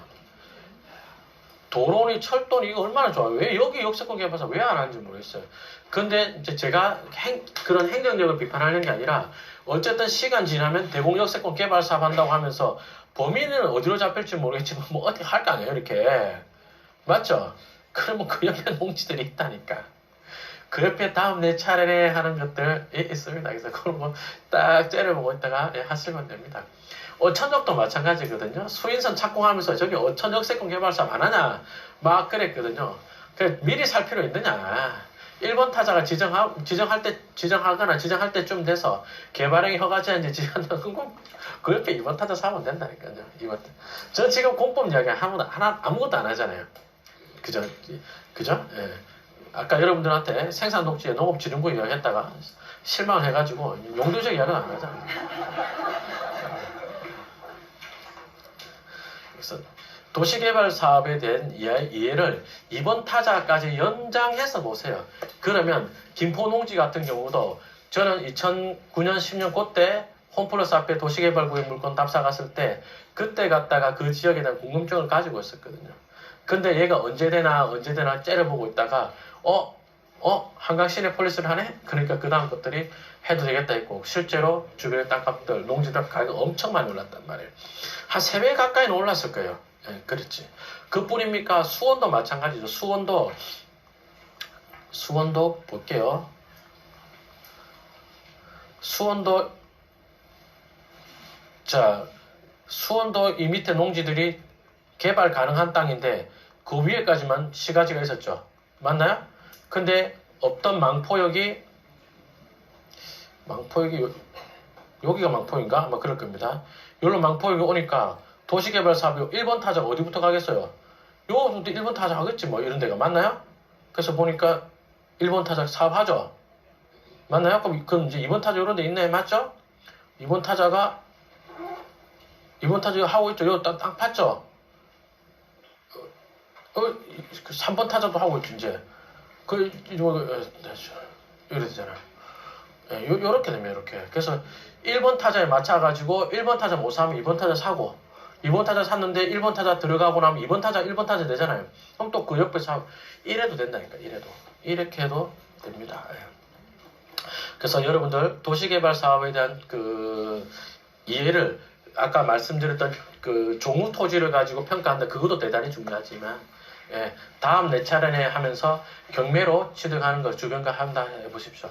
도로니 철도니 이거 얼마나 좋아요. 왜 여기 역세권 개발사 왜 안 하는지 모르겠어요. 근데 이제 제가 그런 행정력을 비판하는 게 아니라 어쨌든 시간 지나면 대공 역세권 개발 사업 한다고 하면서 범인은 어디로 잡힐지 모르겠지만 뭐 어떻게 할 거 아니에요 이렇게. 맞죠? 그러면 그 옆에 농지들이 있다니까. 그 옆에 다음 내 차례네 하는 것들 있습니다. 그래서 그런 거 딱 째려보고 있다가 하시면 됩니다. 어천역도 마찬가지거든요. 수인선 착공하면서 저기 어천역 세권 개발사 안 하냐 막 그랬거든요. 그 미리 살 필요 있느냐. 1번 타자가 지정하거나 지정할 때쯤 돼서 개발행위 허가제한제 지정한다고 그 옆에 2번 타자 사면 된다니까요. 2번. 저 지금 공법 이야기 아무것도 안 하잖아요. 그죠? 예. 아까 여러분들한테 생산독지에 농업지능부 이야기했다가 실망을 해가지고 용도적 이야기는 안 하잖아요. 그래서 도시개발 사업에 대한 이해를 이번 타자까지 연장해서 보세요. 그러면 김포농지 같은 경우도 저는 2009년 10년 그때 홈플러스 앞에 도시개발구역 물건 답사 갔을 때 그때 갔다가 그 지역에 대한 궁금증을 가지고 있었거든요. 근데 얘가 언제 되나 째려보고 있다가 한강 시내폴리스를 하네? 그러니까 그 다음 것들이 해도 되겠다 했고 실제로 주변의 땅값들, 농지들 가격 엄청 많이 올랐단 말이에요. 한 3배 가까이는 올랐을 거예요. 예, 그렇지. 그뿐입니까? 수원도 마찬가지죠. 수원도 볼게요. 수원도 이 밑에 농지들이 개발 가능한 땅인데 그 위에까지만 시가지가 있었죠. 맞나요? 근데 없던 망포역이 여기가 망포인가? 아마 그럴 겁니다. 여기로 망포역이 오니까 도시개발 사업이 1번 타자가 어디부터 가겠어요? 요것도 1번 타자 하겠지 뭐 이런 데가 맞나요? 그래서 보니까 1번 타자 사업하죠? 맞나요? 그럼 이제 2번 타자 이런 데 있네 맞죠? 2번 타자가 하고 있죠? 요 땅 팠죠? 3번 타자도 하고 있죠 이제 이래 되잖아요. 요렇게 되면 이렇게. 그래서 1번 타자에 맞춰가지고 1번 타자 못 사면 2번 타자 사고 2번 타자 샀는데 1번 타자 들어가고 나면 2번 타자 되잖아요. 그럼 또 그 옆에 사고 이래도 된다니까. 이렇게 해도 됩니다. 그래서 여러분들 도시개발 사업에 대한 그 이해를 아까 말씀드렸던 그 종우 토지를 가지고 평가한다. 그것도 대단히 중요하지만 다음 내 차례네 하면서 경매로 취득하는 거 주변과 한다 해보십시오.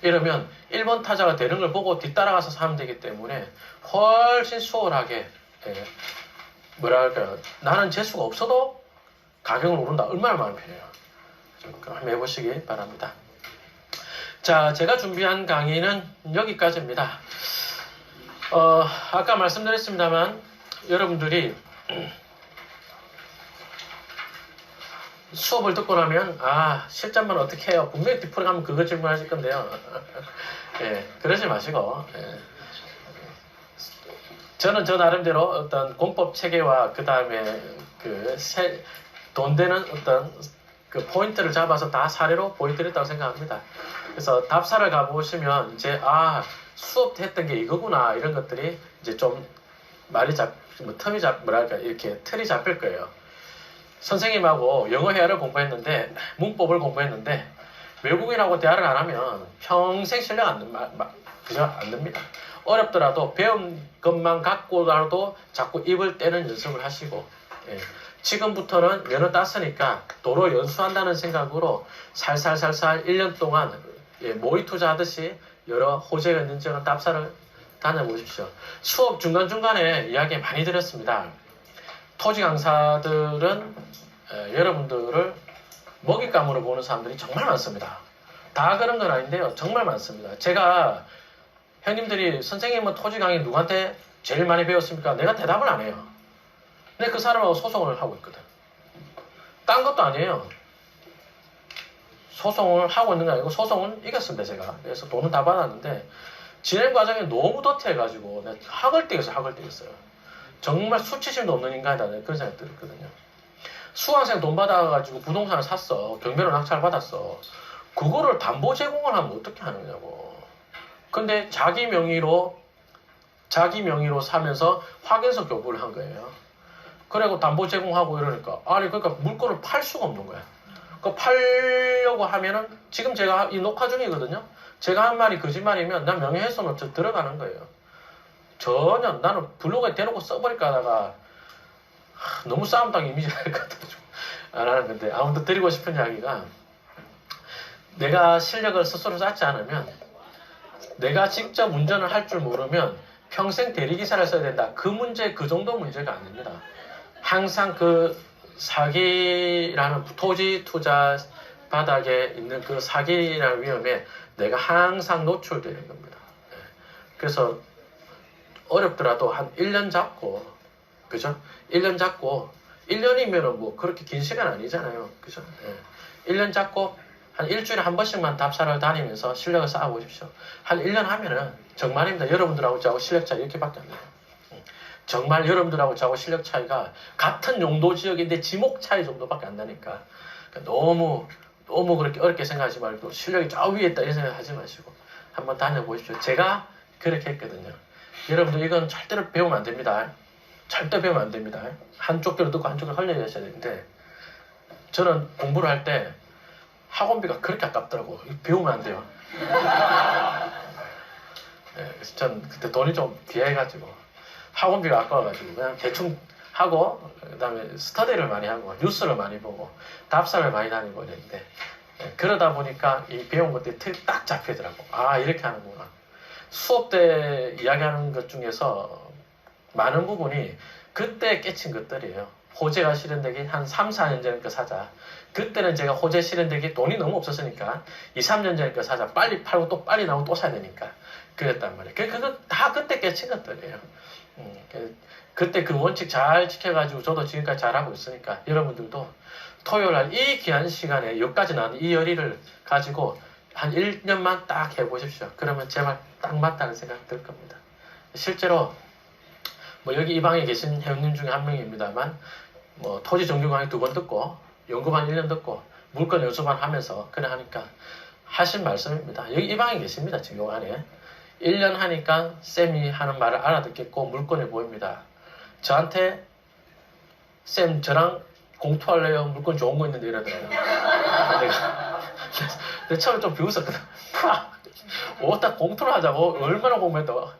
이러면 1번 타자가 되는 걸 보고 뒤따라가서 사면 되기 때문에 훨씬 수월하게 나는 재수가 없어도 가격을 오른다. 얼마나 마음 편해요. 한번 해보시기 바랍니다. 자, 제가 준비한 강의는 여기까지입니다. 아까 말씀드렸습니다만 여러분들이 수업을 듣고 나면 실전만 어떻게 해요? 분명히 뒷풀이 가면 그거 질문하실 건데요. 그러지 마시고 저는 저 나름대로 어떤 공법 체계와 그 다음에 돈 되는 어떤 그 포인트를 잡아서 다 사례로 보여드렸다고 생각합니다. 그래서 답사를 가보시면 이제 수업 했던 게 이거구나 이런 것들이 이제 좀 이렇게 틀이 잡힐 거예요. 선생님하고 영어 회화를 공부했는데 문법을 공부했는데 외국인하고 대화를 안 하면 평생 실력 안 납니다. 어렵더라도 배운 것만 갖고라도 자꾸 입을 떼는 연습을 하시고 지금부터는 면허 땄으니까 도로 연수한다는 생각으로 살살살살 1년 동안 모의 투자하듯이 여러 호재가 있는지 답사를 다녀보십시오. 수업 중간중간에 이야기 많이 드렸습니다. 토지 강사들은 여러분들을 먹잇감으로 보는 사람들이 정말 많습니다. 다 그런 건 아닌데요. 정말 많습니다. 제가 형님들이 선생님은 토지 강의 누구한테 제일 많이 배웠습니까? 내가 대답을 안 해요. 근데 그 사람하고 소송을 하고 있거든. 딴 것도 아니에요. 소송을 하고 있는 게 아니고 소송은 이겼습니다. 제가. 그래서 돈은 다 받았는데 진행 과정이 너무 더태해가지고 내가 학을 떼겠어요. 정말 수치심도 없는 인간이다. 그런 생각이 들었거든요. 수강생 돈 받아가지고 부동산을 샀어. 경매로 낙찰 받았어. 그거를 담보 제공을 하면 어떻게 하느냐고. 근데 자기 명의로 사면서 확인서 교부를 한 거예요. 그리고 담보 제공하고 이러니까 아니 그러니까 물건을 팔 수가 없는 거야. 그 팔려고 하면은 지금 제가 이 녹화 중이거든요. 제가 한 말이 거짓말이면 난 명예훼손으로 들어가는 거예요. 전혀 나는 블로그에 대놓고 써버릴까 하다가 너무 싸움당 이미지가 될 것 같아가지고 안 하는 건데 아무튼 드리고 싶은 이야기가 내가 실력을 스스로 쌓지 않으면 내가 직접 운전을 할 줄 모르면 평생 대리기사를 써야 된다. 그 문제 그 정도 문제가 아닙니다. 항상 그 사기라는 토지 투자 바닥에 있는 그 사기라는 위험에 내가 항상 노출되는 겁니다. 그래서 어렵더라도 한 1년 잡고 그죠? 1년 잡고 1년이면은 뭐 그렇게 긴 시간 아니잖아요. 그죠? 1년 잡고 한 일주일에 한 번씩만 답사를 다니면서 실력을 쌓아보십시오. 한 1년 하면은 정말입니다. 여러분들하고 저하고 실력 차이 이렇게밖에 안 나요. 정말 여러분들하고 저하고 실력 차이가 같은 용도 지역인데 지목 차이 정도밖에 안 나니까 그러니까 너무 그렇게 어렵게 생각하지 말고 실력이 저 위에 있다 이런 생각 하지 마시고 한번 다녀보십시오. 제가 그렇게 했거든요. 여러분들 이건 절대로 배우면 안 됩니다. 절대 배우면 안 됩니다. 한쪽 귀로 듣고 한쪽 귀로 흘려야셔야 되는데 저는 공부를 할 때 학원비가 그렇게 아깝더라고. 배우면 안 돼요. 그래서 전 그때 돈이 좀 귀해가지고 학원비가 아까워가지고 그냥 대충 하고 그 다음에 스터디를 많이 하고 뉴스를 많이 보고 답사를 많이 다니고 이랬는데 그러다 보니까 이 배운 것들이 딱 잡히더라고. 아 이렇게 하는구나. 수업 때 이야기하는 것 중에서 많은 부분이 그때 깨친 것들이에요. 호재가 실현되기 한 3, 4년 전에 사자. 그때는 제가 호재 실현되기 돈이 너무 없었으니까 2, 3년 전에 사자. 빨리 팔고 또 빨리 나오고 또 사야 되니까. 그랬단 말이에요. 그거 다 그때 깨친 것들이에요. 그때 그 원칙 잘 지켜가지고 저도 지금까지 잘하고 있으니까 여러분들도 토요일날 이 귀한 시간에 여기까지 나온 이 열의를 가지고 한 1년만 딱 해보십시오. 그러면 제발 딱 맞다는 생각 들 겁니다. 실제로 뭐 여기 이 방에 계신 회원님 중에 한 명입니다만 뭐 토지 정규 강의 2번 듣고 연구반 1년 듣고 물건 연수반 하면서 그래 하니까 하신 말씀입니다. 여기 이 방에 계십니다. 지금 요 안에 1년 하니까 쌤이 하는 말을 알아듣겠고 물건이 보입니다. 저한테 쌤 저랑 공투할래요? 물건 좋은 거 있는데 이러더라고요. 내가 처음에 좀 비웃었거든. 딱 공투를 하자고 얼마나 공부했다고.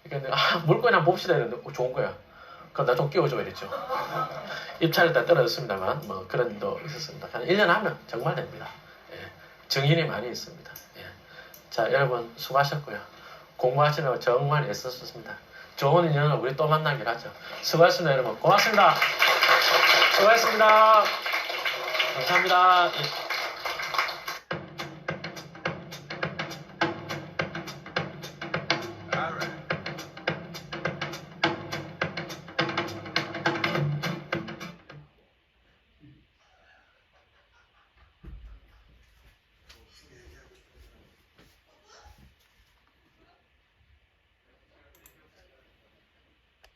그러니까 물건이 한번 봅시다 이랬는데 좋은 거야. 그럼 나 좀 끼워줘 이랬죠. 입찰을 다 떨어졌습니다만 뭐 그런 일도 있었습니다. 한 1년 하면 정말 됩니다. 정인이 많이 있습니다. 자 여러분 수고하셨고요. 공부하시느라고 정말 애썼습니다. 좋은 인연을 우리 또 만나기로 하죠. 수고하셨습니다 여러분. 고맙습니다. 수고하셨습니다. 감사합니다.